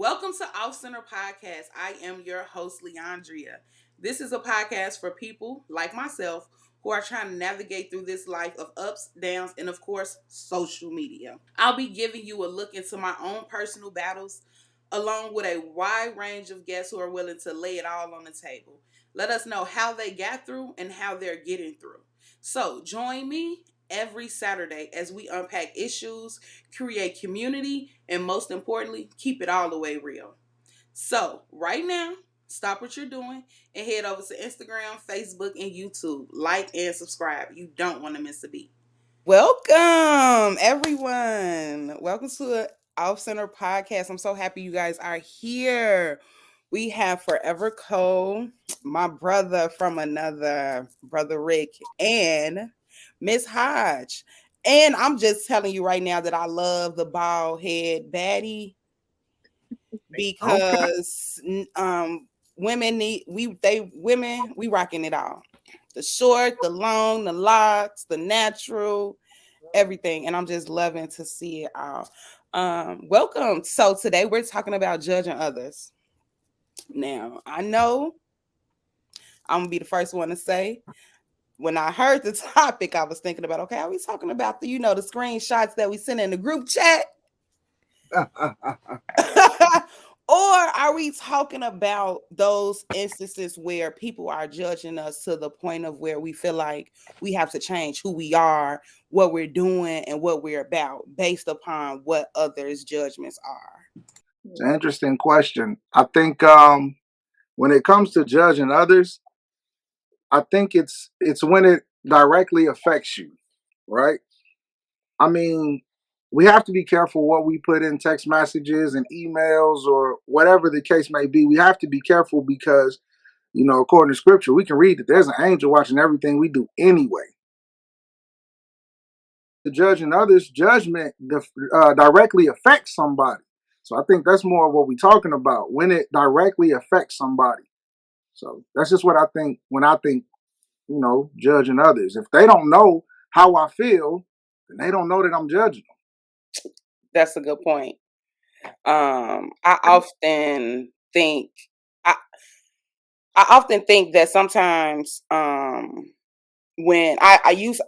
Welcome to Off Center Podcast. I am your host, Leondria. This is a podcast for people like myself who are trying to navigate through this life of ups, downs, and of course, social media. I'll be giving you a look into my own personal battles, along with a wide range of guests who are willing to lay it all on the table. Let us know how they got through and how they're getting through. So, join me every Saturday as we unpack issues, create community, and most importantly, keep it all the way real. So, right now, stop what you're doing and head over to Instagram, Facebook, and YouTube. Like and subscribe. You don't want to miss a beat. Welcome, everyone. Welcome to the Off Center Podcast. I'm so happy you guys are here. We have Forever Cole, my brother from another, Brother Rick, and Miss Hodge. And I'm just telling you right now that I love the bald head baddie because women need we rocking it all. The short, the long, the locks, the natural, everything. And I'm just loving to see it all. Welcome. So today we're talking about judging others. Now, I know I'm gonna be the first one to say when I heard the topic, I was thinking about, okay, are we talking about the screenshots that we send in the group chat? Or are we talking about those instances where people are judging us to the point of where we feel like we have to change who we are, what we're doing, and what we're about based upon what others' judgments are? It's an interesting question. I think when it comes to judging others, I think it's when it directly affects you, right? I mean, we have to be careful what we put in text messages and emails or whatever the case may be. We have to be careful because, according to scripture, we can read that there's an angel watching everything we do anyway. The judging others' judgment directly affects somebody. So I think that's more of what we're talking about when it directly affects somebody. So that's just what I think when I think, judging others. If they don't know how I feel, then they don't know that I'm judging them. That's a good point. I often think I I often think that sometimes when I use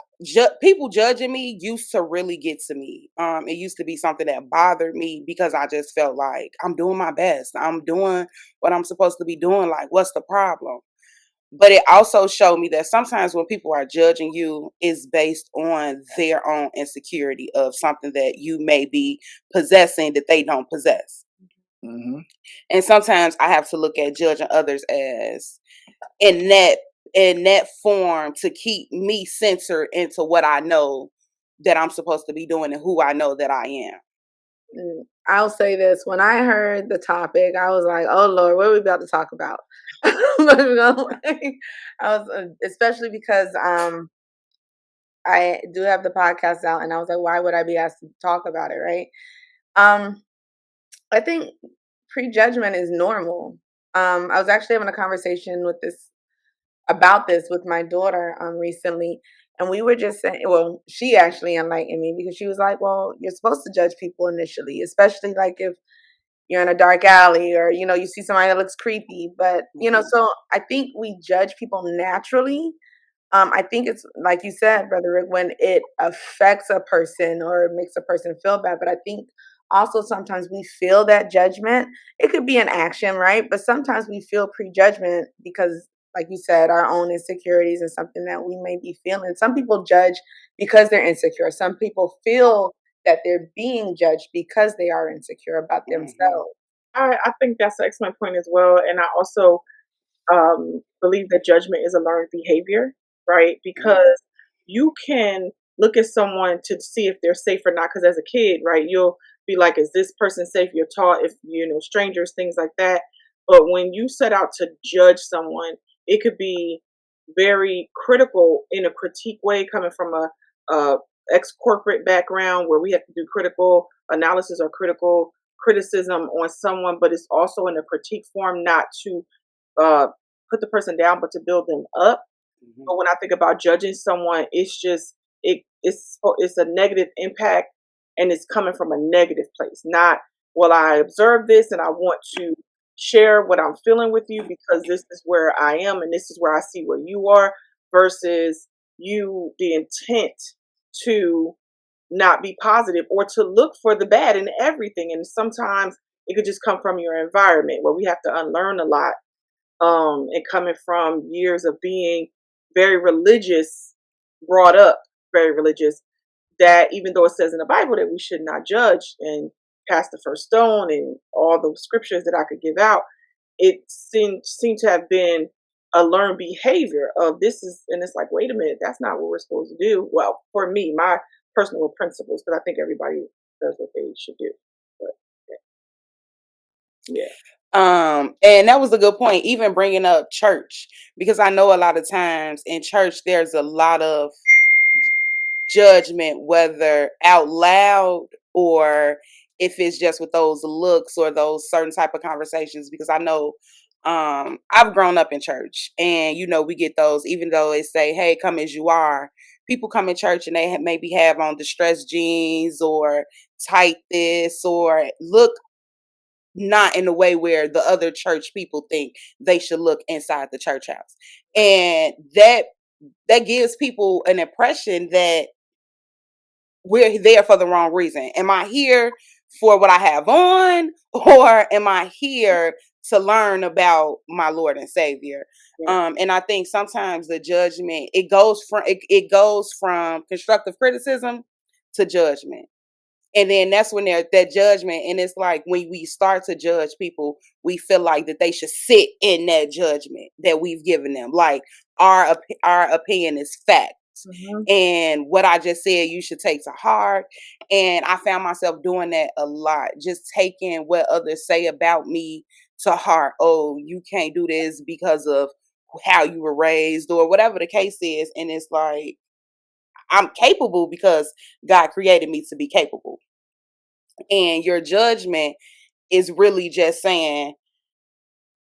people judging me used to really get to me. It used to be something that bothered me because I just felt like I'm doing my best. I'm doing what I'm supposed to be doing. Like, what's the problem? But it also showed me that sometimes when people are judging you, it's based on their own insecurity of something that you may be possessing that they don't possess. Mm-hmm. And sometimes I have to look at judging others as in that form to keep me centered into what I know that I'm supposed to be doing and who I know that I am. I'll say this. When I heard the topic, I was like, oh Lord, what are we about to talk about? I was especially because I do have the podcast out and I was like, why would I be asked to talk about it, right? I think prejudgment is normal. I was actually having a conversation about this with my daughter recently, and we were just saying, well, she actually enlightened me because she was like, well, you're supposed to judge people initially, especially like if you're in a dark alley or you see somebody that looks creepy, but so I think we judge people naturally. I think it's like you said, Brother Rick, when it affects a person or makes a person feel bad. But I think also sometimes we feel that judgment. It could be an action, right? But sometimes we feel prejudgment because, like you said, our own insecurities and something that we may be feeling. Some people judge because they're insecure. Some people feel that they're being judged because they are insecure about themselves. I think that's an excellent point as well. And I also believe that judgment is a learned behavior, right? Because you can look at someone to see if they're safe or not. Because as a kid, right, you'll be like, is this person safe? You're taught if, strangers, things like that. But when you set out to judge someone, it could be very critical in a critique way, coming from a ex-corporate background where we have to do critical analysis or critical criticism on someone, but it's also in a critique form, not to put the person down, but to build them up. Mm-hmm. But when I think about judging someone, it's just it's a negative impact, and it's coming from a negative place, not well, I observed this and I want to share what I'm feeling with you because this is where I am and this is where I see where you are, versus you, the intent to not be positive or to look for the bad in everything. And sometimes it could just come from your environment where we have to unlearn a lot. And coming from years of being very religious, brought up very religious, that even though it says in the Bible that we should not judge and cast the first stone and all the scriptures that I could give out, it seemed to have been a learned behavior of this is, and it's like, wait a minute, that's not what we're supposed to do. Well, for me, my personal principles, because I think everybody does what they should do. But yeah. And that was a good point, even bringing up church, because I know a lot of times in church there's a lot of judgment, whether out loud or if it's just with those looks or those certain type of conversations. Because I know I've grown up in church, and we get those, even though they say, hey, come as you are. People come in church and they maybe have on distressed jeans or tight this or look not in a way where the other church people think they should look inside the church house. And that gives people an impression that we're there for the wrong reason. Am I here for what I have on, or am I here to learn about my Lord and Savior? Yeah. And I think sometimes the judgment, it goes from constructive criticism to judgment. And then that's when there's that judgment. And it's like when we start to judge people, we feel like that they should sit in that judgment that we've given them. Like our opinion is fact. Mm-hmm. And what I just said, you should take to heart. And I found myself doing that a lot, just taking what others say about me to heart. Oh, you can't do this because of how you were raised or whatever the case is. And it's like, I'm capable because God created me to be capable. And your judgment is really just saying,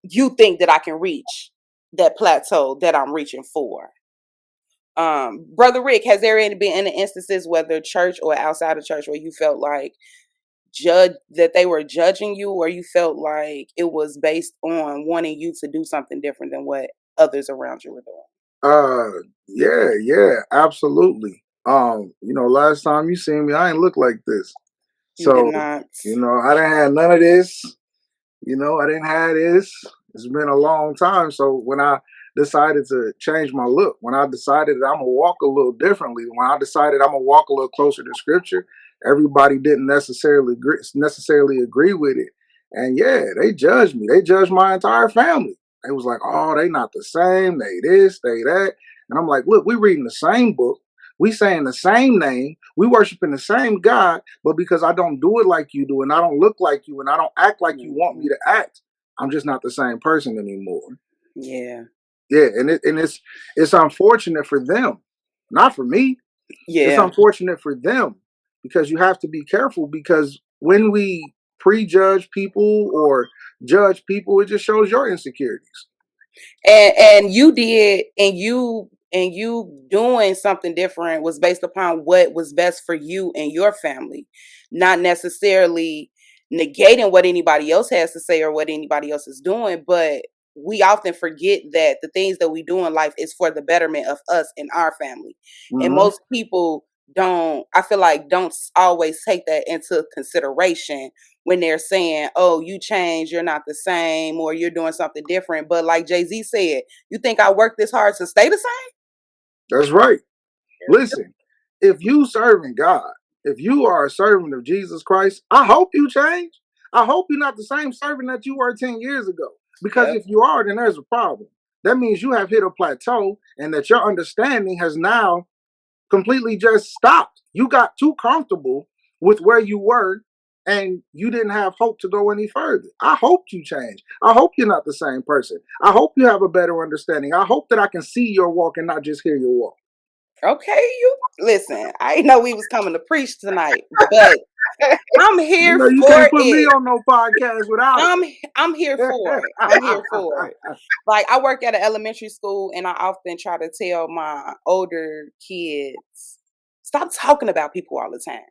you think that I can reach that plateau that I'm reaching for. Brother Rick, has there been any instances, whether church or outside of church, where you felt like that they were judging you, or you felt like it was based on wanting you to do something different than what others around you were doing? Yeah, absolutely. Last time you seen me, I ain't look like this. You did So, not. I didn't have none of this. I didn't have this. It's been a long time. So when I decided to change my look, when I decided that I'm gonna walk a little differently, when I decided I'm gonna walk a little closer to scripture, everybody didn't necessarily agree with it. And yeah, they judged me. They judged my entire family. They was like, oh, they not the same. They this, they that. And I'm like, look, we reading the same book. We saying the same name. We worshiping the same God. But because I don't do it like you do, and I don't look like you, and I don't act like you want me to act, I'm just not the same person anymore. Yeah. Yeah, and it's unfortunate for them, not for me. It's Yeah. unfortunate for them because you have to be careful, because when we prejudge people or judge people, it just shows your insecurities. And you did, and you doing something different was based upon what was best for you and your family, not necessarily negating what anybody else has to say or what anybody else is doing. But we often forget that the things that we do in life is for the betterment of us and our family. And Mm-hmm. most people don't, I feel like, don't always take that into consideration when they're saying, oh, you changed, you're not the same, or you're doing something different. But like Jay-Z said, you think I work this hard to stay the same? That's right. Listen, if you serving God, if you are a servant of Jesus Christ, I hope you change. I hope you're not the same servant that you were 10 years ago. Because Yep. if you are, then there's a problem. That means you have hit a plateau and that your understanding has now completely just stopped. You got too comfortable with where you were and you didn't have hope to go any further. I hope you change. I hope you're not the same person. I hope you have a better understanding. I hope that I can see your walk and not just hear your walk. Okay, you listen. I didn't know we was coming to preach tonight, but I'm here You for can't put me it. on no podcast without I'm here for it. I'm here for it. Like, I work at an elementary school, and I often try to tell my older kids, stop talking about people all the time.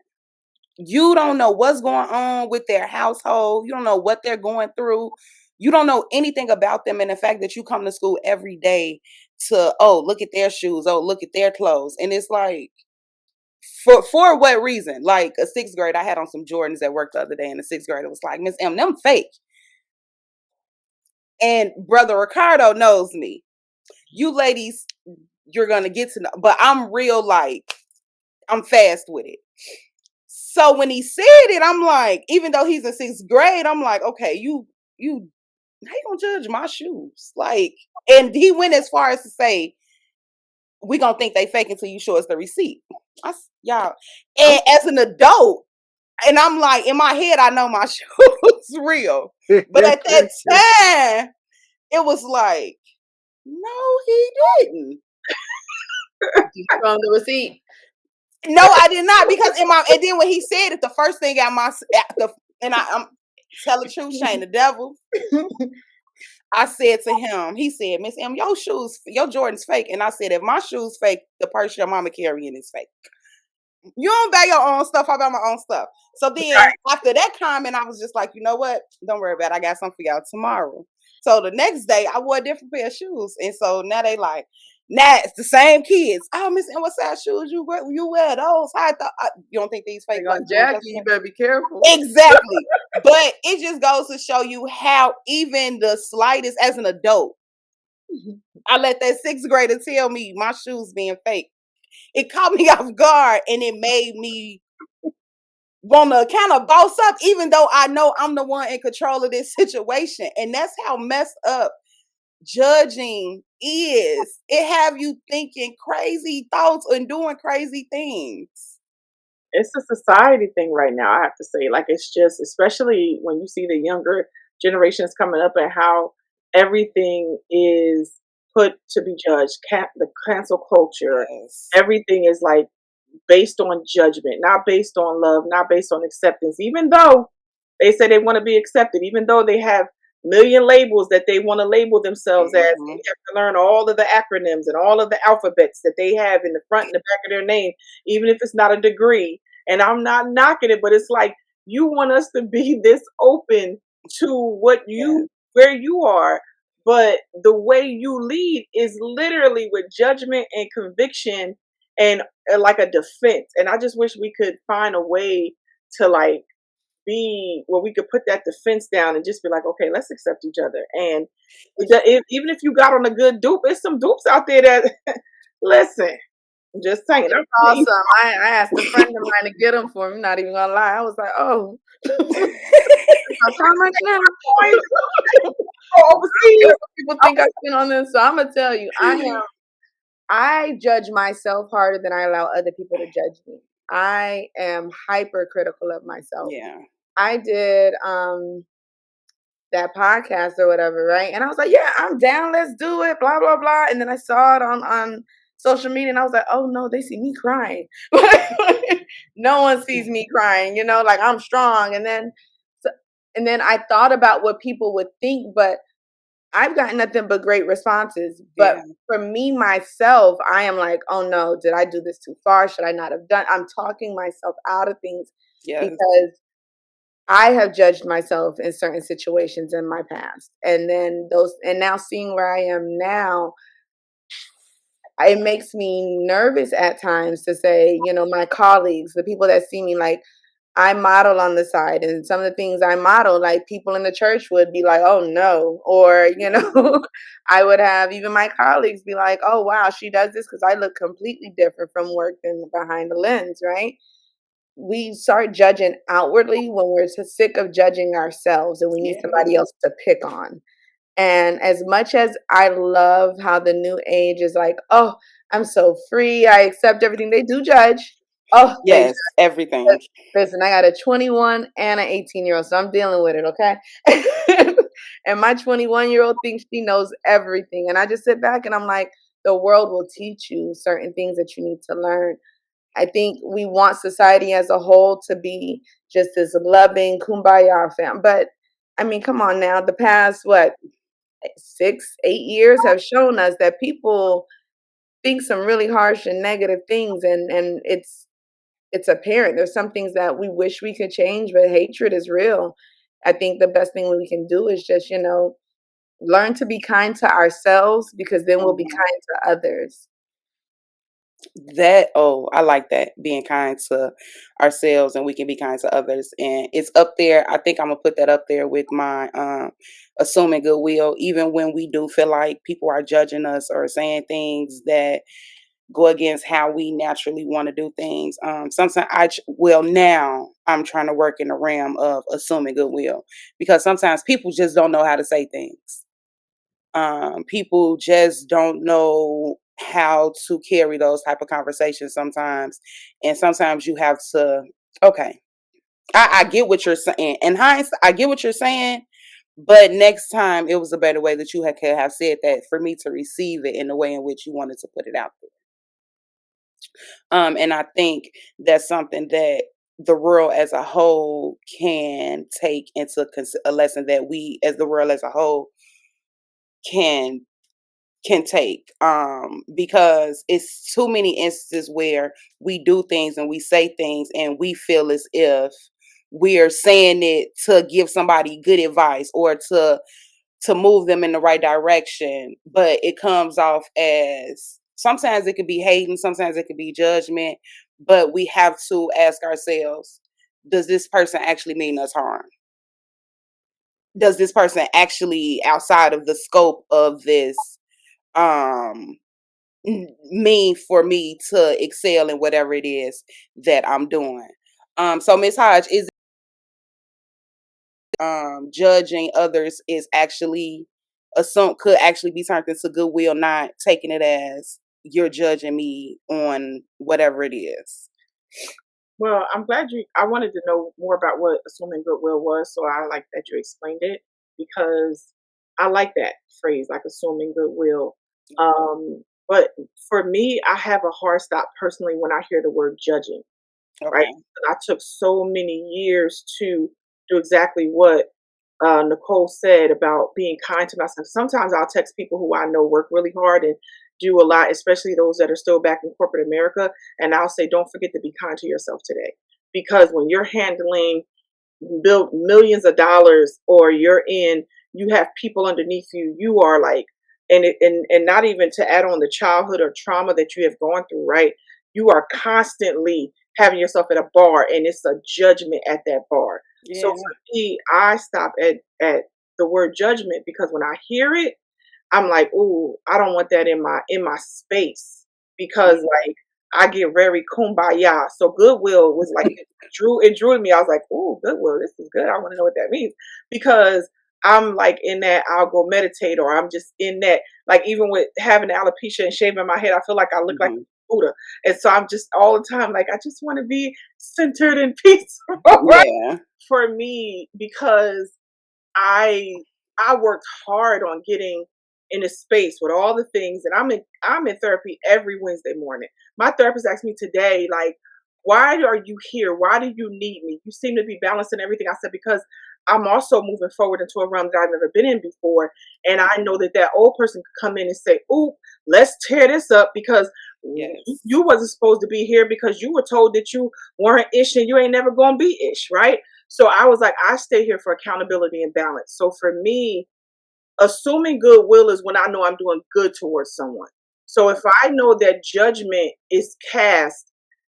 You don't know what's going on with their household. You don't know what they're going through. You don't know anything about them. And the fact that you come to school every day to, oh, look at their shoes. Oh, look at their clothes. And it's like, for what reason? Like a sixth grade, I had on some Jordans at work the other day, and the sixth grader was like, Miss M, them fake. And Brother Ricardo knows me. You ladies, you're gonna get to know, but I'm real, like, I'm fast with it. So when he said it, I'm like, even though he's in sixth grade, I'm like, okay, you how you gonna judge my shoes? Like, and he went as far as to say, we gonna think they fake until you show us the receipt. Y'all, and as an adult, and I'm like, in my head, I know my shoes real, but at that time, it was like, no, he didn't. You show him the receipt. No, I did not, because and then when he said it, the first thing out my and I'm tell the truth, Shane, the devil. I said to him, he said, Miss M, your shoes, your Jordan's fake. And I said, if my shoes fake, the purse your mama carrying is fake. You don't buy your own stuff, I buy my own stuff. So then after that comment, I was just like, you know what? Don't worry about it. I got something for y'all tomorrow. So the next day I wore a different pair of shoes. And so now they like, now it's the same kids. Oh, Miss M, what size shoes you wear those? You don't think these fake? Like, Jackie, you better be careful. Exactly. But it just goes to show you how even the slightest, as an adult, I let that sixth grader tell me my shoes being fake. It caught me off guard, and it made me want to kind of boss up, even though I know I'm the one in control of this situation. And that's how messed up judging is. It have you thinking crazy thoughts and doing crazy things. It's a society thing right now, I have to say. Like, it's just, especially when you see the younger generations coming up and how everything is put to be judged. The cancel culture, Yes. everything is like based on judgment, not based on love, not based on acceptance. Even though they say they want to be accepted, even though they have million labels that they want to label themselves as, they have to learn all of the acronyms and all of the alphabets that they have in the front and the back of their name, even if it's not a degree. And I'm not knocking it, but it's like, you want us to be this open to what you, where you are, but the way you lead is literally with judgment and conviction and like a defense. And I just wish we could find a way to like be where we could put that defense down and just be like, okay, let's accept each other. And even if you got on a good dupe, there's some dupes out there that listen. I'm just saying. That's awesome. I asked a friend of mine to get them for me. I'm not even gonna lie. I was like, oh, how much now? Overseas. People think I spend on this, so I'm gonna tell you, I judge myself harder than I allow other people to judge me. I am hypercritical of myself. Yeah. I did that podcast or whatever, right? And I was like, yeah, I'm down, let's do it, blah, blah, blah. And then I saw it on social media and I was like, oh no, they see me crying. No one sees me crying, you know, like I'm strong. And then I thought about what people would think, but I've gotten nothing but great responses. But for me, myself, I am like, oh no, did I do this too far? Should I not have done? I'm talking myself out of things because I have judged myself in certain situations in my past. And now seeing where I am now, it makes me nervous at times to say, you know, my colleagues, the people that see me, like, I model on the side, and some of the things I model, like people in the church would be like, oh no, or, you know, I would have even my colleagues be like, oh wow, she does this because I look completely different from work than behind the lens, right? We start judging outwardly when we're so sick of judging ourselves and we need somebody else to pick on. And as much as I love how the new age is like, oh, I'm so free, I accept everything, they do judge. Oh, yes, everything. Listen, I got a 21 and an 18-year-old, so I'm dealing with it, okay? And my 21-year-old thinks she knows everything. And I just sit back and I'm like, the world will teach you certain things that you need to learn. I think we want society as a whole to be just this loving kumbaya fam. But I mean, come on now, the past, 6, 8 years have shown us that people think some really harsh and negative things, and it's it's apparent. There's some things that we wish we could change, but hatred is real. I think the best thing we can do is just, learn to be kind to ourselves, because then we'll be Mhm. kind to others. I like that, being kind to ourselves and we can be kind to others, and it's up there. I think I'm gonna put that up there with my assuming goodwill, even when we do feel like people are judging us or saying things that go against how we naturally want to do things. Sometimes now I'm trying to work in the realm of assuming goodwill, because sometimes people just don't know how to say things. People just don't know how to carry those type of conversations sometimes, and sometimes you have to. Okay, I get what you're saying. In hindsight, I get what you're saying, but next time it was a better way that you could have said that for me to receive it in the way in which you wanted to put it out there. And I think that's something that the world as a whole can take into a lesson that we, as the world as a whole, can take, because it's too many instances where we do things and we say things and we feel as if we are saying it to give somebody good advice or to move them in the right direction, but it comes off as, sometimes it could be hating, sometimes it could be judgment, but we have to ask ourselves, does this person actually mean us harm? Does this person actually, outside of the scope of this, um mean for me to excel in whatever it is that I'm doing? So Miss Hodge, is judging others is actually could actually be turned into goodwill, not taking it as you're judging me on whatever it is? Well, I'm glad I wanted to know more about what assuming goodwill was, so I like that you explained it, because I like that phrase, like assuming goodwill. But for me, I have a hard stop personally when I hear the word judging, right? Okay. I took so many years to do exactly what Nicole said about being kind to myself. Sometimes I'll text people who I know work really hard and do a lot, especially those that are still back in corporate America. And I'll say, don't forget to be kind to yourself today. Because when you're handling build millions of dollars, or you have people underneath you, you are like, and not even to add on the childhood or trauma that you have gone through, right? You are constantly having yourself at a bar, and it's a judgment at that bar. So Yeah. for me, I stop at the word judgment, because when I hear it, I'm like, ooh, I don't want that in my space, because Yeah. like I get very kumbaya. So goodwill was like it drew to me. I was like, ooh, goodwill, this is good. I want to know what that means, because I'm like in that I'll go meditate, or I'm just in that, like even with having alopecia and shaving my head, I feel like I look like Hmm. Buddha. And so I'm just all the time like I just want to be centered and peaceful, right? Yeah. For me, because I I worked hard on getting in a space with all the things, and I'm in therapy every Wednesday morning. My therapist asked me today, like, why are you here? Why do you need me? You seem to be balancing everything. I said, because I'm also moving forward into a realm that I've never been in before. And I know that that old person could come in and say, ooh, let's tear this up, because Yes. you wasn't supposed to be here, because you were told that you weren't ish and you ain't never gonna be ish, right? So I was like, I stay here for accountability and balance. So for me, assuming goodwill is when I know I'm doing good towards someone. So if I know that judgment is cast,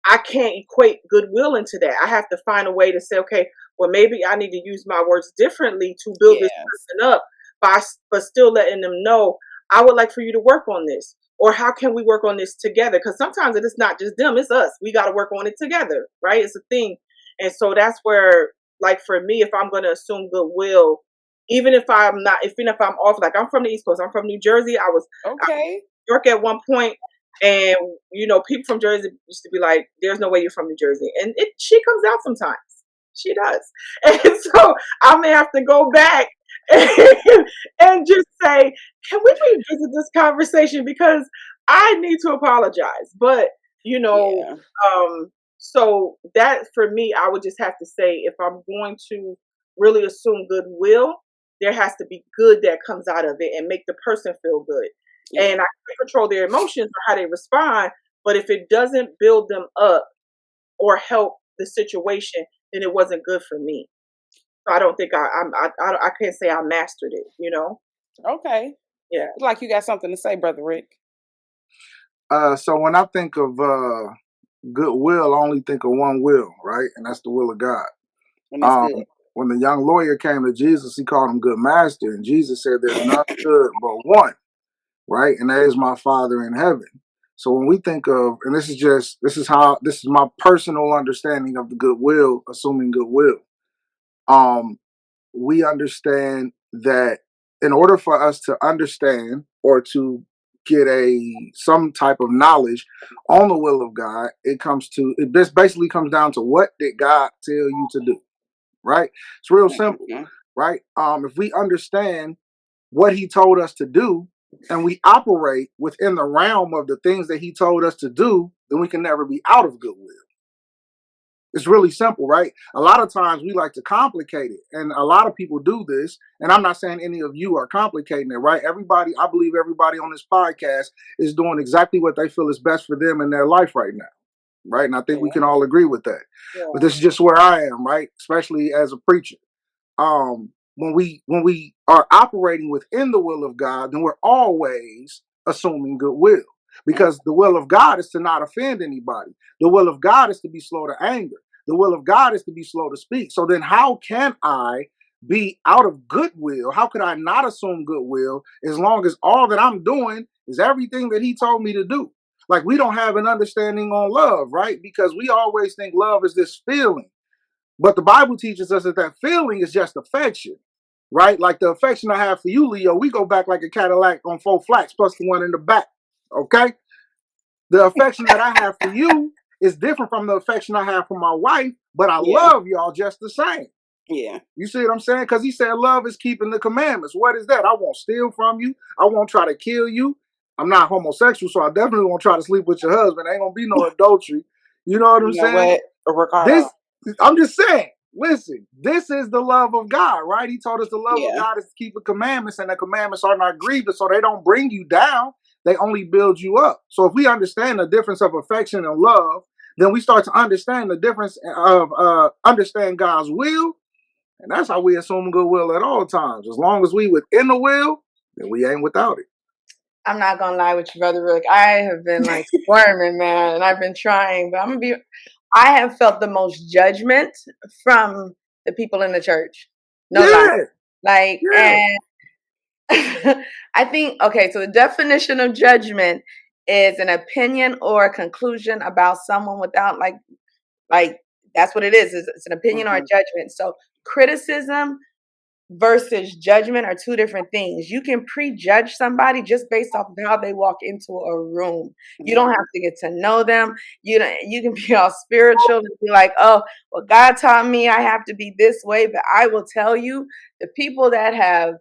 I can't equate goodwill into that. I have to find a way to say, okay, well, maybe I need to use my words differently to build this Yes. person up, but still letting them know, I would like for you to work on this. Or how can we work on this together? Because sometimes it is not just them, it's us. We got to work on it together, right? It's a thing. And so that's where, like for me, if I'm going to assume goodwill, even if I'm off, like I'm from the East Coast, I'm from New Jersey. I was Okay. in New York at one point, and people from Jersey used to be like, "There's no way you're from New Jersey," and she comes out sometimes. She does, and so I may have to go back and just say, "Can we revisit this conversation?" Because I need to apologize. But you know, Yeah. um, so that for me, I would just have to say, if I'm going to really assume goodwill, there has to be good that comes out of it and make the person feel good. Yeah. And I can control their emotions or how they respond, but if it doesn't build them up or help the situation, then it wasn't good for me. So I don't think I can't say I mastered it. Okay. Yeah. Like you got something to say, Brother Rick. So when I think of goodwill, I only think of one will, right? And that's the will of God. And that's good. When the young lawyer came to Jesus, he called him good master. And Jesus said, there's none good but one, right? And that is my Father in heaven. So when we think of, and this is my personal understanding of the goodwill, assuming goodwill. We understand that in order for us to understand or to get some type of knowledge on the will of God, it basically comes down to what did God tell you to do, right? It's real simple, right? If we understand what he told us to do and we operate within the realm of the things that he told us to do, then we can never be out of goodwill. It's really simple, right? A lot of times we like to complicate it, and a lot of people do this. And I'm not saying any of you are complicating it, right? I believe everybody on this podcast is doing exactly what they feel is best for them in their life right now, right? And I think we can all agree with that. Yeah. But this is just where I am, right? Especially as a preacher. When we are operating within the will of God, then we're always assuming goodwill. Because the will of God is to not offend anybody. The will of God is to be slow to anger. The will of God is to be slow to speak. So then how can I be out of goodwill? How could I not assume goodwill as long as all that I'm doing is everything that he told me to do? Like, we don't have an understanding on love, right? Because we always think love is this feeling. But the Bible teaches us that feeling is just affection, right? Like the affection I have for you, Leo, we go back like a Cadillac on 4 flats plus the one in the back. Okay, the affection that I have for you is different from the affection I have for my wife, but I love y'all just the same. Yeah. You see what I'm saying? Because he said love is keeping the commandments. What is that? I won't steal from you. I won't try to kill you. I'm not homosexual, so I definitely won't try to sleep with your husband. Ain't gonna be no adultery. You know what I'm saying? Ricardo? I'm just saying. Listen, this is the love of God, right? He told us the love of God is to keep the commandments, and the commandments are not grievous, so they don't bring you down. They only build you up. So if we understand the difference of affection and love, then we start to understand the difference of understand God's will, and that's how we assume goodwill at all times. As long as we within the will, then we ain't without it. I'm not gonna lie with you, Brother Rick. I have been like squirming, man, and I've been trying, but I have felt the most judgment from the people in the church. No lie. Like, and I think, okay, so the definition of judgment is an opinion or a conclusion about someone without like that's what it is. It's an opinion or a judgment. So criticism versus judgment are two different things. You can prejudge somebody just based off of how they walk into a room. You don't have to get to know them. You can be all spiritual and be like, oh, well, God taught me I have to be this way. But I will tell you, the people that have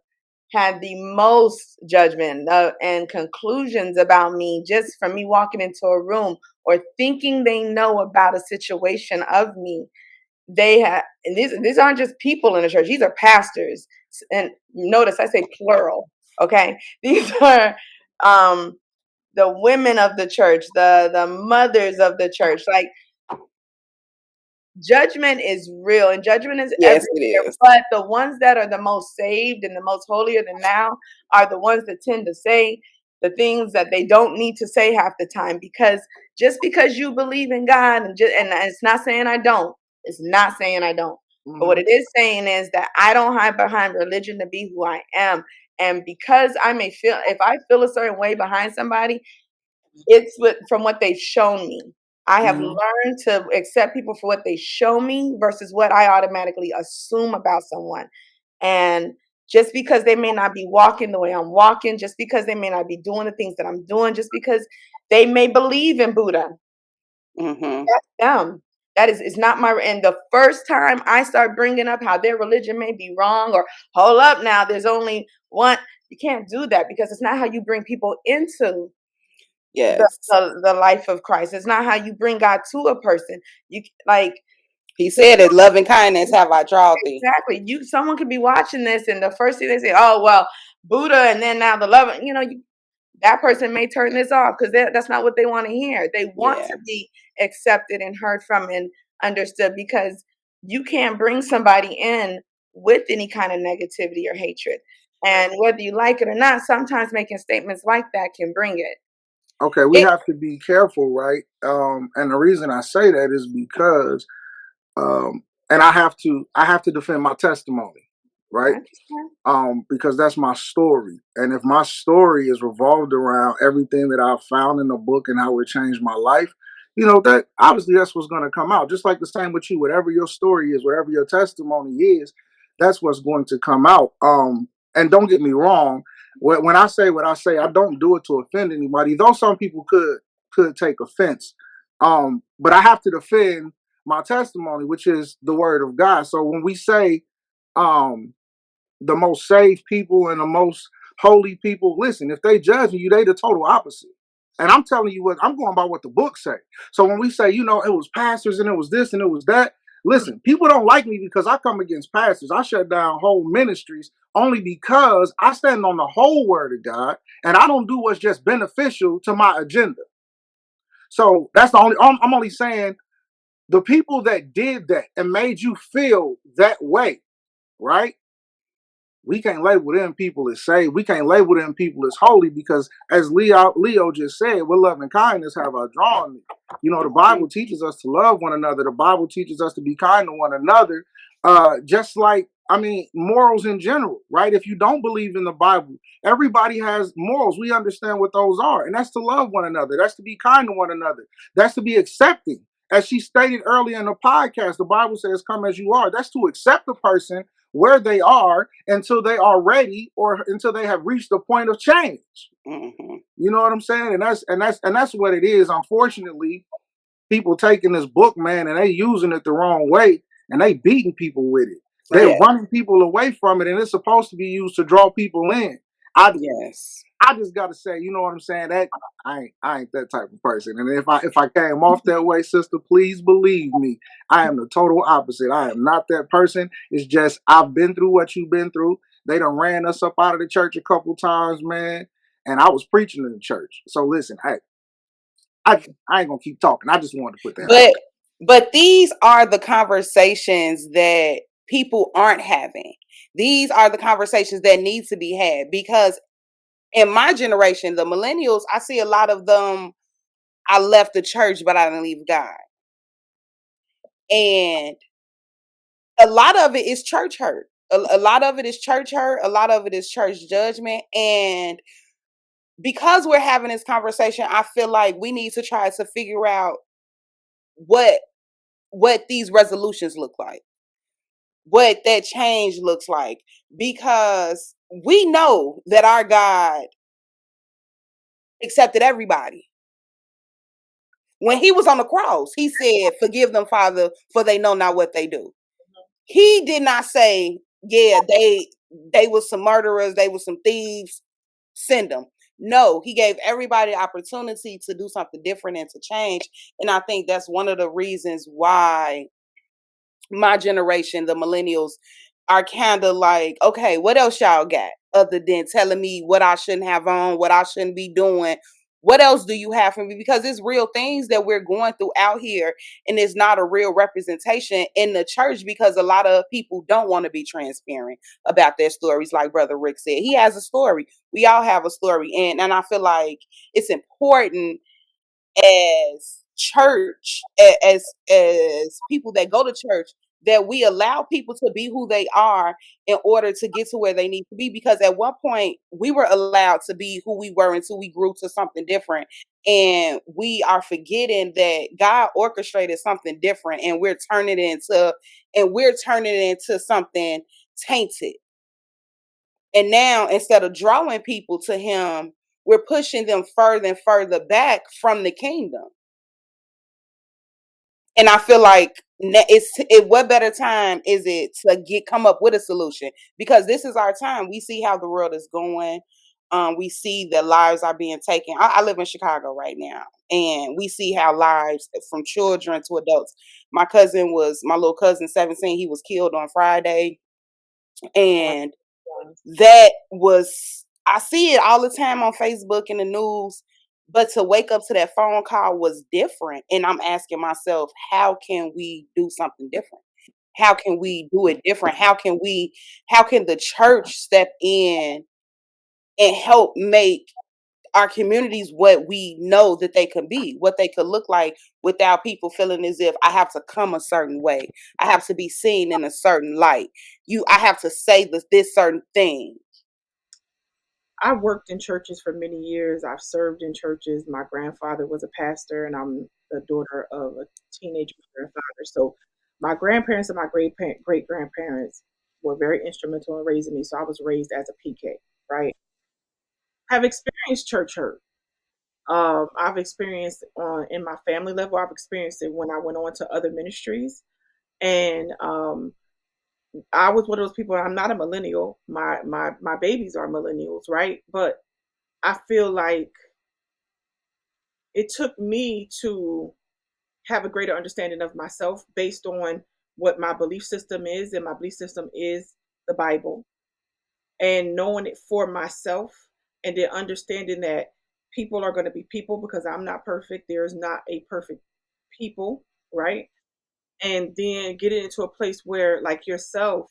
had the most judgment and conclusions about me just from me walking into a room or thinking they know about a situation of me, they have, and these aren't just people in the church, these are pastors. And notice I say plural, okay? These are the women of the church, the mothers of the church. Like, judgment is real and judgment is everywhere, but the ones that are the most saved and the most holier than now are the ones that tend to say the things that they don't need to say half the time, because just because you believe in God and it's not saying I don't. It's not saying I don't. But what it is saying is that I don't hide behind religion to be who I am. And because if I feel a certain way behind somebody, it's from what they've shown me. I have learned to accept people for what they show me versus what I automatically assume about someone. And just because they may not be walking the way I'm walking, just because they may not be doing the things that I'm doing, just because they may believe in Buddha, that's them. That is not my. And the first time I start bringing up how their religion may be wrong, or hold up now, there's only one. You can't do that, because it's not how you bring people into the life of Christ. It's not how you bring God to a person. You like he said it, loving kindness have I drawn thee. Exactly. Someone could be watching this and the first thing they say, oh well, Buddha, and then now the love, that person may turn this off because that's not what they want to hear. They want Yeah. to be accepted and heard from and understood, because you can't bring somebody in with any kind of negativity or hatred. And whether you like it or not, sometimes making statements like that can bring it. Okay, we have to be careful, right? And the reason I say that is because, and I have to defend my testimony, right? Because that's my story. And if my story is revolved around everything that I found in the book and how it changed my life, that obviously that's what's going to come out. Just like the same with you, whatever your story is, whatever your testimony is, that's what's going to come out. And don't get me wrong, when I say what I say, I don't do it to offend anybody, though some people could take offense. But I have to defend my testimony, which is the word of God. So when we say, the most saved people and the most holy people, listen, if they judge you, they the total opposite. And I'm telling you what, I'm going by what the book say. So when we say, it was pastors and it was this and it was that, listen, people don't like me because I come against pastors. I shut down whole ministries only because I stand on the whole word of God and I don't do what's just beneficial to my agenda. So that's the only, I'm only saying the people that did that and made you feel that way, right? We can't label them people as saved. We can't label them people as holy because, as Leo just said, with love and kindness have I drawn thee. The Bible teaches us to love one another. The Bible teaches us to be kind to one another. Just like, morals in general, right? If you don't believe in the Bible, everybody has morals. We understand what those are. And that's to love one another. That's to be kind to one another. That's to be accepting. As she stated earlier in the podcast, the Bible says, come as you are. That's to accept the person where they are until they are ready or until they have reached the point of change. Mm-hmm. You know what I'm saying? And that's what it is. Unfortunately, people taking this book, man, and they using it the wrong way and they beating people with it. They're running people away from it, and it's supposed to be used to draw people in. Yes. I just gotta say, you know what I'm saying? That I ain't that type of person. And if I came off that way, sister, please believe me, I am the total opposite. I am not that person. It's just I've been through what you've been through. They done ran us up out of the church a couple times, man. And I was preaching in the church. So listen, I ain't gonna keep talking. I just wanted to put that out. But these are the conversations that people aren't having. These are the conversations that need to be had, because in my generation, the millennials, I see a lot of them, I left the church, but I didn't leave God. And a lot of it is church hurt. A lot of it is church hurt. A lot of it is church judgment. And because we're having this conversation, I feel like we need to try to figure out what these resolutions look like, what that change looks like, because we know that our God accepted everybody. When he was on the cross, he said, forgive them, Father, for they know not what they do. He did not say, yeah, they were some murderers, they were some thieves, send them. No, he gave everybody opportunity to do something different and to change. And I think that's one of the reasons why my generation, the millennials, are kind of like, okay, what else y'all got other than telling me what I shouldn't have on, what I shouldn't be doing? What else do you have for me? Because it's real things that we're going through out here, and it's not a real representation in the church because a lot of people don't want to be transparent about their stories. Like Brother Rick said, he has a story. We all have a story. And I feel like it's important as church, as people that go to church, that we allow people to be who they are in order to get to where they need to be. Because at one point we were allowed to be who we were until we grew to something different. And we are forgetting that God orchestrated something different, and we're turning it into something tainted. And now, instead of drawing people to him, we're pushing them further and further back from the kingdom. And I feel like what better time is it to come up with a solution? Because this is our time. We see how the world is going. We see that lives are being taken. I live in Chicago right now, and we see how lives from children to adults. My little cousin, 17. He was killed on Friday, and that was I see it all the time on Facebook and the news, but to wake up to that phone call was different. And I'm asking myself, how can we do something different? How can we do it different? How can the church step in and help make our communities what we know that they can be, what they could look like without people feeling as if I have to come a certain way. I have to be seen in a certain light. I have to say this certain thing. I worked in churches for many years. I've served in churches. My grandfather was a pastor, and I'm the daughter of a teenage grandfather. So my grandparents and my great grandparents were very instrumental in raising me. So I was raised as a PK, right? Have experienced church hurt. I've experienced in my family level. I've experienced it when I went on to other ministries, and I was one of those people. I'm not a millennial. My babies are millennials, right? But I feel like it took me to have a greater understanding of myself based on what my belief system is, and my belief system is the Bible, and knowing it for myself, and then understanding that people are going to be people because I'm not perfect. There's not a perfect people, right? And then getting into a place where, like yourself,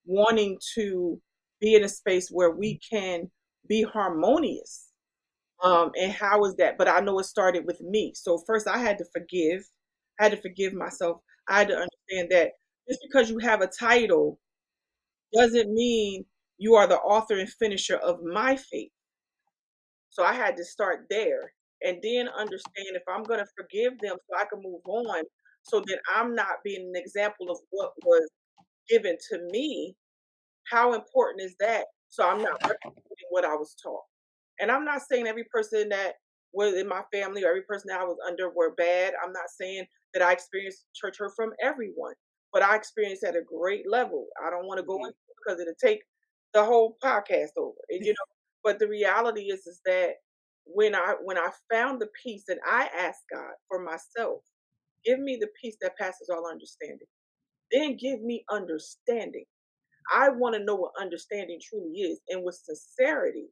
wanting to be in a space where we can be harmonious. And how is that? But I know it started with me. So first I had to forgive. I had to forgive myself. I had to understand that just because you have a title doesn't mean you are the author and finisher of my faith. So I had to start there and then understand if I'm going to forgive them so I can move on, so that I'm not being an example of what was given to me. How important is that? So I'm not replicating what I was taught. And I'm not saying every person that was in my family or every person that I was under were bad. I'm not saying that I experienced church hurt from everyone, but I experienced at a great level. I don't want to go Mhm. into it because it'll take the whole podcast over. But the reality is that when I found the peace, and I asked God for myself, give me the peace that passes all understanding. Then give me understanding. I want to know what understanding truly is. And with sincerity,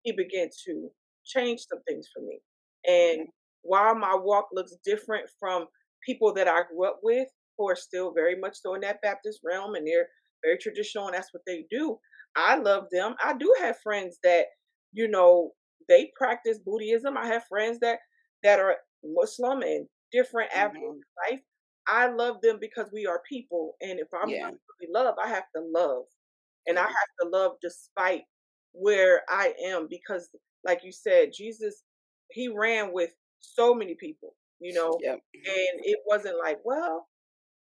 he began to change some things for me. Yeah. And while my walk looks different from people that I grew up with, who are still very much so in that Baptist realm, and they're very traditional and that's what they do, I love them. I do have friends that, you know, they practice Buddhism. I have friends that are Muslim and different avenues Mhm. of life. I love them because we are people. And if I'm Yeah. going to love, I have to love. And I Yeah. have to love despite where I am, because, like you said, Jesus, he ran with so many people, Yep. and it wasn't like, well,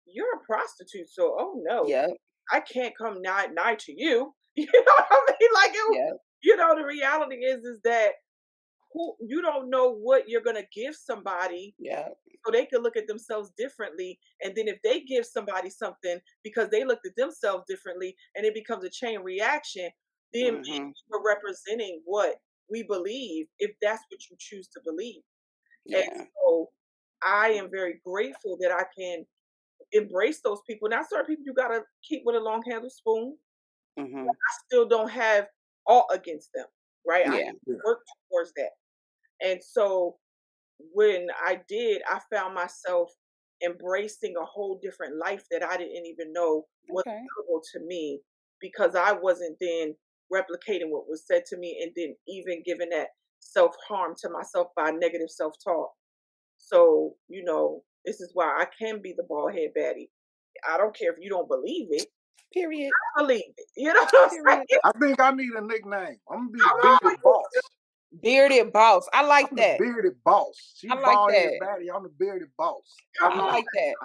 you're a prostitute, so oh no, Yep. I can't come nigh to you. You know what I mean? Like Yep. the reality is that you don't know what you're gonna give somebody, Yep. so they can look at themselves differently. And then if they give somebody something because they looked at themselves differently and it becomes a chain reaction, then maybe Mhm. we're representing what we believe, if that's what you choose to believe. And Yeah. so I am very grateful that I can embrace those people. Now, certain people you gotta keep with a long handled spoon. Mhm. I still don't have all against them, right? I Yeah. Yeah. work towards that. And so when I did, I found myself embracing a whole different life that I didn't even know was Okay. available to me, because I wasn't then replicating what was said to me, and then even giving that self harm to myself by negative self talk. So, this is why I can be the bald head baddie. I don't care if you don't believe it. Period. I believe it. You know what I'm Period. saying? I think I need a nickname. I'm gonna be the Come on. bearded boss. Bearded boss. I like I'm the that. bearded boss. She I like bald head that. baddie. I'm the bearded boss. Come I on. like that.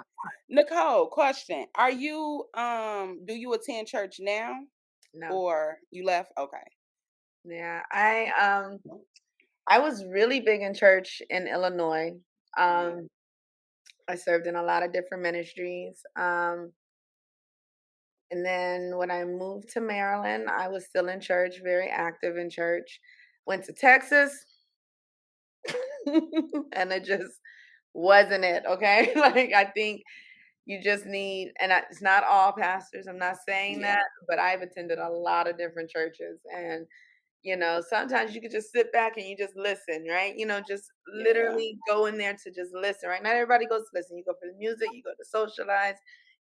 Nicole, question. Are you do you attend church now No. or you left? Okay. Yeah. I was really big in church in Illinois. Mhm. Um I served in a lot of different ministries. And then when I moved to Maryland, I was still in church, very active in church. Went to Texas, and it just wasn't it. Okay. Like, I think you just need, and it's not all pastors, I'm not saying Yeah. that, but I've attended a lot of different churches, and Sometimes you could just sit back and you just listen, right? Just Yeah. literally go in there to just listen, right? Not everybody goes to listen. You go for the music, you go to socialize,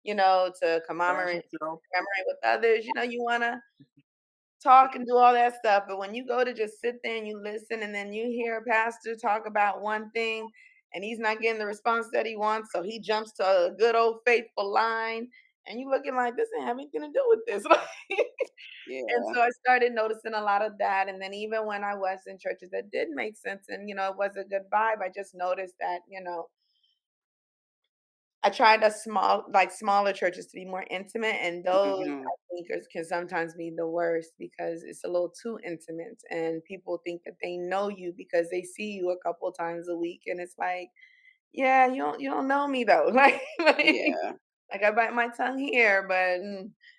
to Pass commemorate, yourself. commemorate with others. You want to talk and do all that stuff. But when you go to just sit there and you listen, and then you hear a pastor talk about one thing and he's not getting the response that he wants, so he jumps to a good old faithful line, and you looking like this ain't have anything to do with this. And Yeah. so I started noticing a lot of that. And then even when I was in churches that did make sense and, it was a good vibe, I just noticed that, I tried smaller churches to be more intimate. And those Hmm. I think can sometimes be the worst because it's a little too intimate. And people think that they know you because they see you a couple times a week. And it's like, yeah, you don't know me though. Yeah. Like I bite my tongue here, but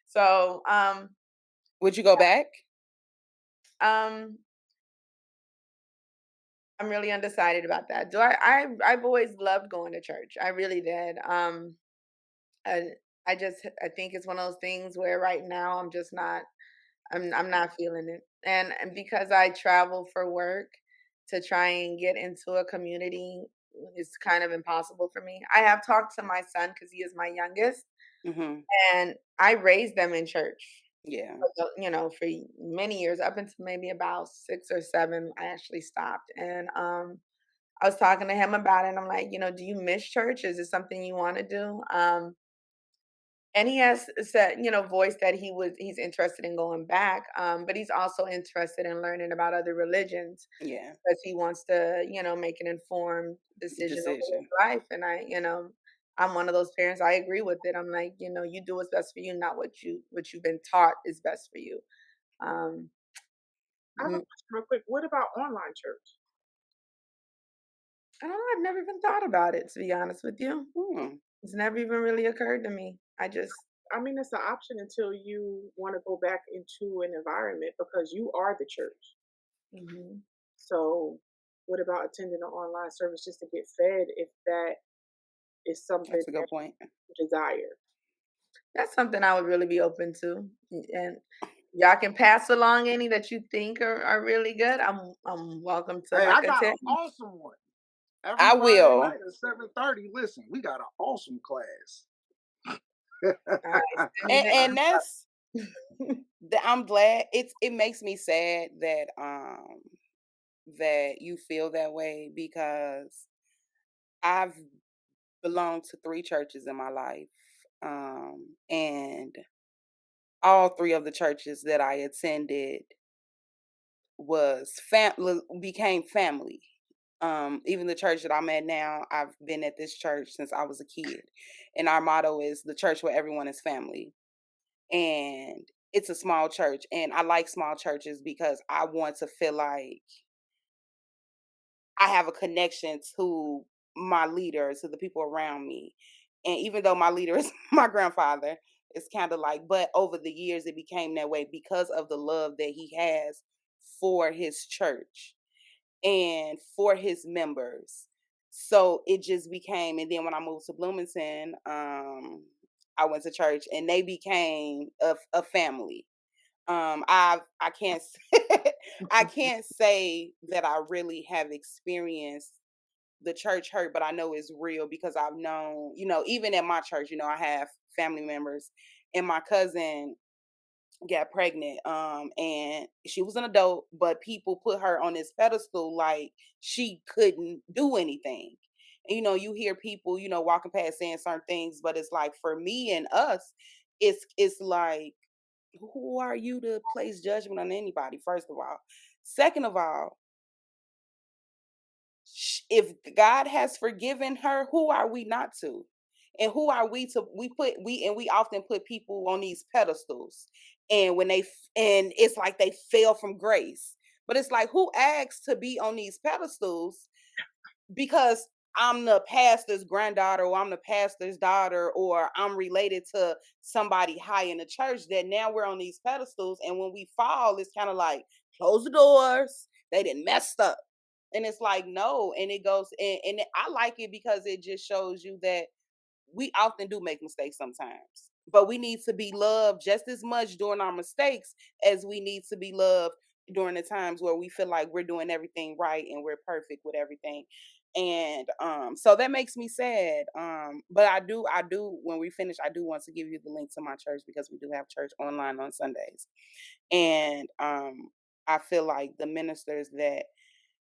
so Would you go back? um I'm really undecided about that. Do I've always loved going to church. I really did. I, I think it's one of those things where right now I'm not feeling it. And because I travel for work to try and get into a community, it's kind of impossible for me. I have talked to my son because he is my youngest, Hmm. and I raised them in church. Yeah. For many years, up until maybe about 6 or 7, I actually stopped. And I was talking to him about it, and I'm like, do you miss church? Is it something you want to do? And he has said, voiced that he's interested in going back, but he's also interested in learning about other religions Yeah. because he wants to, make an informed decision over his Decision. life. And I'm one of those parents. I agree with it. I'm like, you do what's best for you, not what you've been taught is best for you. Um, I have a mm, question real quick. What about online church? I don't know. I've never even thought about it, to be honest with you. Hmm. It's never even really occurred to me. I just I mean, it's an option until you want to go back into an environment because you are the church. mhm. So, what about attending an online service just to get fed if that is something That's a good that point. you desire? That's something I would really be open to. And y'all can pass along any that you think are really good. I'm welcome to Hey, I like got an attend. awesome one. Every I Friday will. night at 7:30. Listen, we got an awesome class. All right, send me And that's the I'm glad. It makes me sad that you feel that way because I've belonged to 3 churches in my life. And all 3 of the churches that I attended was became family. Even the church that I'm at now, I've been at this church since I was a kid. And our motto is the church where everyone is family. And it's a small church. And I like small churches because I want to feel like I have a connection to my leader, to the people around me. And even though my leader is my grandfather, it's kind of like, but over the years, it became that way because of the love that he has for his church and for his members. So it just became, and then when I moved to Bloomington, I went to church and they became a family. I can't I can't say that I really have experienced the church hurt, but I know it's real because I've known, even at my church, I have family members, and my cousin got pregnant, and she was an adult, but people put her on this pedestal like she couldn't do anything. And, you hear people, walking past saying certain things, but it's like for me and us, it's like, who are you to place judgment on anybody? First of all, second of all, if God has forgiven her, who are we not to? And who are we to we often put people on these pedestals, and and it's like they fell from grace. But it's like, who asked to be on these pedestals because I'm the pastor's granddaughter, or I'm the pastor's daughter, or I'm related to somebody high in the church, that now we're on these pedestals, and when we fall, it's kind of like, close the doors. They didn't messed up. And it's like, no. And it goes, and I like it because it just shows you that we often do make mistakes sometimes, but we need to be loved just as much during our mistakes as we need to be loved during the times where we feel like we're doing everything right and we're perfect with everything. And so that makes me sad. But I do when we finish, I do want to give you the link to my church because we do have church online on Sundays. And I feel like the ministers that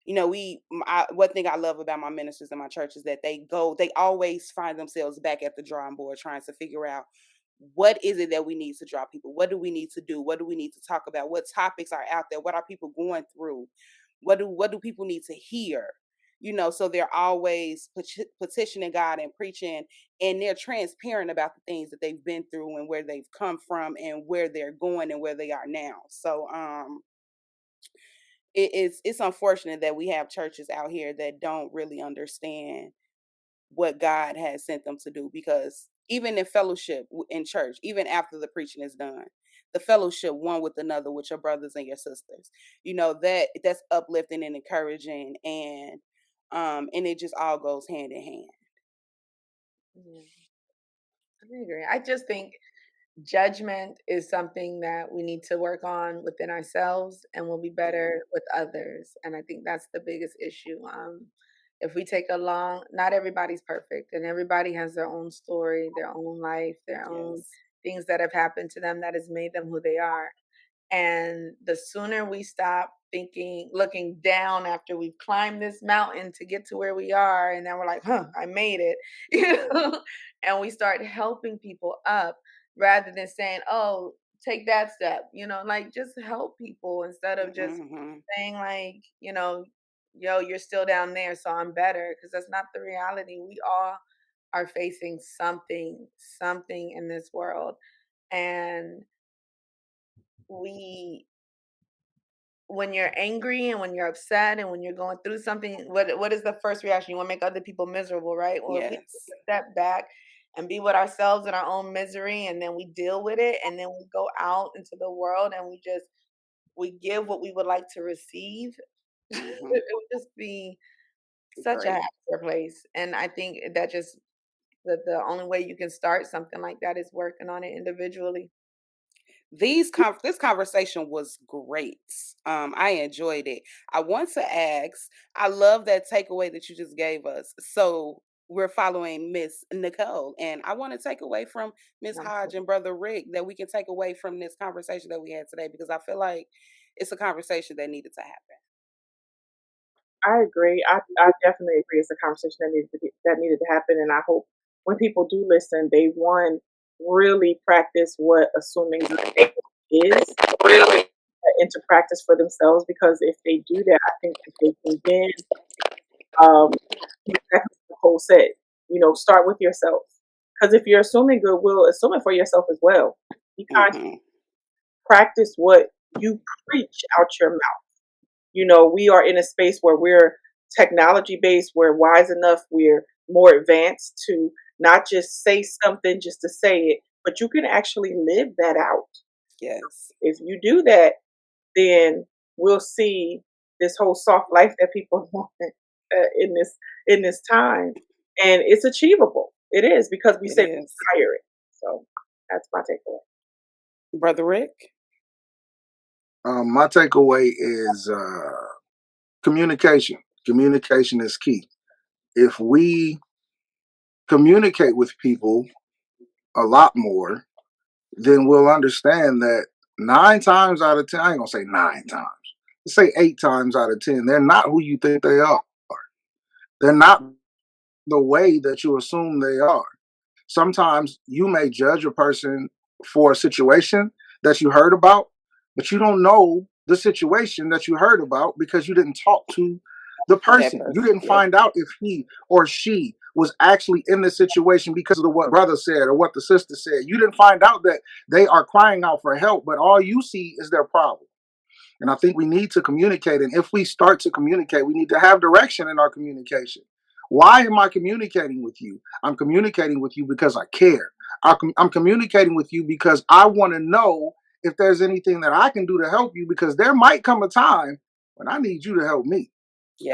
one thing I love about my ministers in my church is that they always find themselves back at the drawing board trying to figure out what is it that we need to draw people? What do we need to do? What do we need to talk about? What topics are out there? What are people going through? What do people need to hear? So they're always petitioning God and preaching, and they're transparent about the things that they've been through and where they've come from and where they're going and where they are now. So it's unfortunate that we have churches out here that don't really understand what God has sent them to do, because even in fellowship in church, even after the preaching is done, the fellowship one with another, with your brothers and your sisters, that's uplifting and encouraging, and it just all goes hand in hand. Yeah, I agree. I just think judgment is something that we need to work on within ourselves, and we'll be Yeah. better with others. And I think that's the biggest issue. If we take a long, not everybody's perfect, and everybody has their own story, their own life, their own Yes. things that have happened to them that has made them who they are. And the sooner we stop thinking, looking down after we've climbed this mountain to get to where we are, and then we're like, huh, I made it, and we start helping people up rather than saying, oh, take that step, like just help people instead of just Hmm. saying, like, yo, you're still down there, so I'm better. Because that's not the reality. We all are facing something in this world. And we when you're angry and when you're upset and when you're going through something, what is the first reaction? You want to make other people miserable, right? Well, if we take Yes. a step back and be with ourselves in our own misery, and then we deal with it, and then we go out into the world and we give what we would like to receive, it Hmm. would just be such a Great. happier place. And I think that just the only way you can start something like that is working on it individually. This conversation was great. I enjoyed it. I want to ask, I love that takeaway that you just gave us. So we're following Miss Nicole, and I want to take away from Miss Hodge and Brother Rick that we can take away from this conversation that we had today, because I feel like it's a conversation that needed to happen. I agree. I definitely agree. It's a conversation that needed to happen, and I hope when people do listen, they one really practice what assuming good is into practice for themselves. Because if they do that, I think that they can then do exactly what Nicole said. Start with yourself. Because if you're assuming goodwill, assume it for yourself as well. Be kind. Hmm. Practice what you preach out your mouth. We are in a space where we're technology based, we're wise enough, we're more advanced to not just say something just to say it, but you can actually live that out. Yes. If you do that, then we'll see this whole soft life that people want in this time, and it's achievable. It is, because we It said we is. desire it. So that's my takeaway. Brother Rick? My takeaway is communication. Communication is key. If we communicate with people a lot more, then we'll understand that 9 times out of 10, I ain't gonna say 9 times, let's say 8 times out of 10, they're not who you think they are. They're not the way that you assume they are. Sometimes you may judge a person for a situation that you heard about, but you don't know the situation that you heard about because you didn't talk to the That person. You person. didn't Yep. find out if he or she was actually in the situation because of what brother said or what the sister said. You didn't find out that they are crying out for help, but all you see is their problem. And I think we need to communicate. And if we start to communicate, we need to have direction in our communication. Why am I communicating with you? I'm communicating with you because I care. I'm communicating with you because I want to know if there's anything that I can do to help you, because there might come a time when I need you to help me.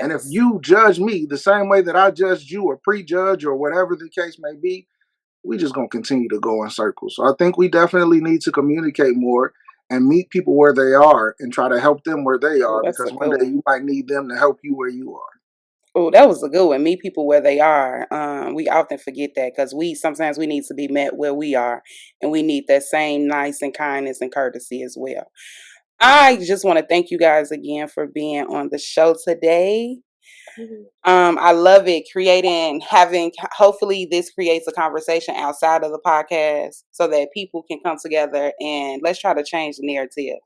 And if Yes. you judge me the same way that I judged you, or prejudge, or whatever the case may be, we just gonna continue to go in circles. So I think we definitely need to communicate more. and meet people where they are and try to help them where they Oh, are, that's because a one good day one. you might need them to help you where you are. Oh, that was a good one. Meet people where they are. We often forget that because we sometimes we need to be met where we are, and we need that same nice and kindness and courtesy as well. I just want to thank you guys again for being on the show today. I love it creating, having, hopefully this creates a conversation outside of the podcast so that people can come together and let's try to change the narrative.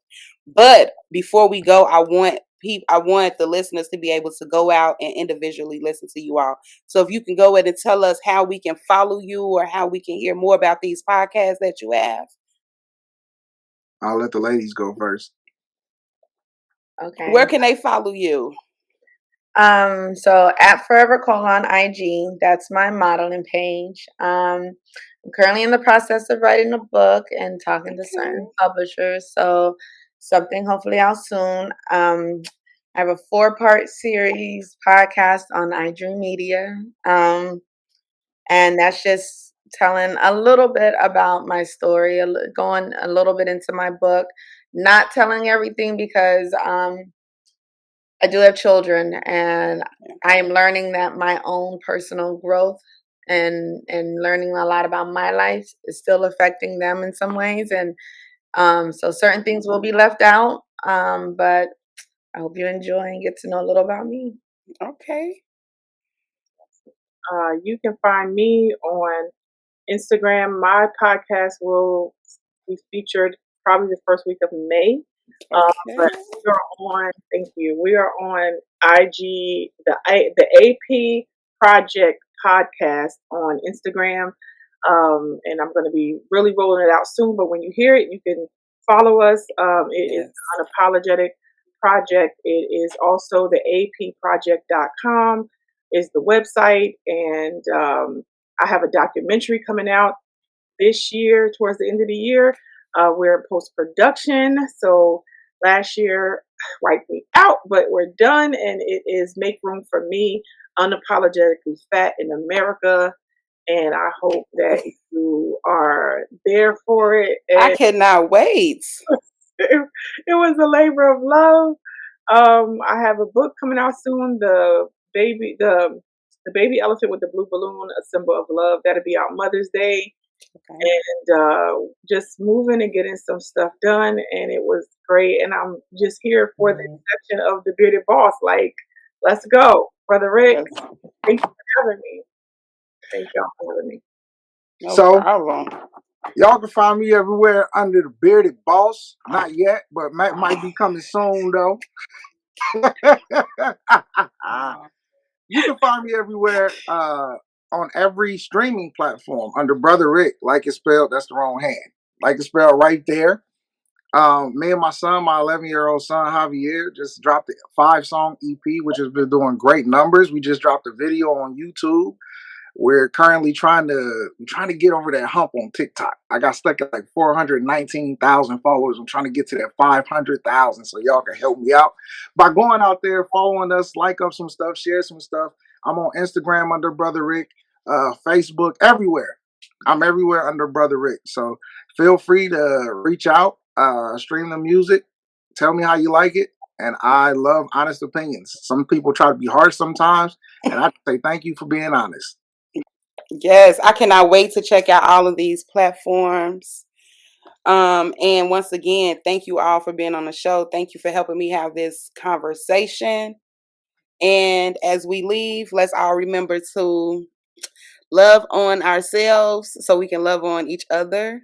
But before we go, I want the listeners to be able to go out and individually listen to you all. So if you can go ahead and tell us how we can follow you or how we can hear more about these podcasts that you have. I'll let the ladies go first. Okay. Where can they follow you? So at Forever Call on IG, that's my modeling page. I'm currently in the process of writing a book and talking to certain publishers. So something hopefully out soon. I have a 4-part series podcast on iDream Media. And that's just telling a little bit about my story, going a little bit into my book, not telling everything because I do have children, and I am learning that my own personal growth and learning a lot about my life is still affecting them in some ways, and so certain things will be left out. But I hope you enjoy and get to know a little about me. Okay. You can find me on Instagram. My podcast will be featured probably the first week of May. Okay. But we are on. Thank you. We are on IG, the AP Project podcast on Instagram, and I'm going to be really rolling it out soon. But when you hear it, you can follow us. It is Yes. an unapologetic project. It is also the approject.com is the website, and I have a documentary coming out this year towards the end of the year. We're in post production, so last year wiped me out, but we're done, and it is Make Room for Me, Unapologetically Fat in America. And I hope that you are there for it. I And cannot wait. it was a labor of love. I have a book coming out soon. Baby, the baby elephant with the blue balloon, a symbol of love. That'll be out Mother's Day, Okay. and just moving and getting some stuff done. And it was great. And I'm just here for the inception of the bearded boss. Like, let's go, brother Rick. Yes. Thank you for having me. Thank y'all for having me. No So problem. y'all can find me everywhere under the Bearded Boss. Not yet, but might be coming soon though. You can find me everywhere on every streaming platform under Brother Rick. Like it's spelled, that's the wrong hand. Like it's spelled right there. Me and my son, my 11-year-old son Javier, just dropped a 5-song EP, which has been doing great numbers. We just dropped a video on YouTube. We're currently trying to get over that hump on TikTok. I got stuck at like 419,000 followers. I'm trying to get to that 500,000. So y'all can help me out by going out there, following us, like up some stuff, share some stuff. I'm on Instagram under Brother Rick, Facebook, everywhere. I'm everywhere under Brother Rick. So feel free to reach out, stream the music, tell me how you like it. And I love honest opinions. Some people try to be harsh sometimes, and I say thank you for being honest. Yes, I cannot wait to check out all of these platforms. And once again, thank you all for being on the show. Thank you for helping me have this conversation. And as we leave, let's all remember to love on ourselves so we can love on each other.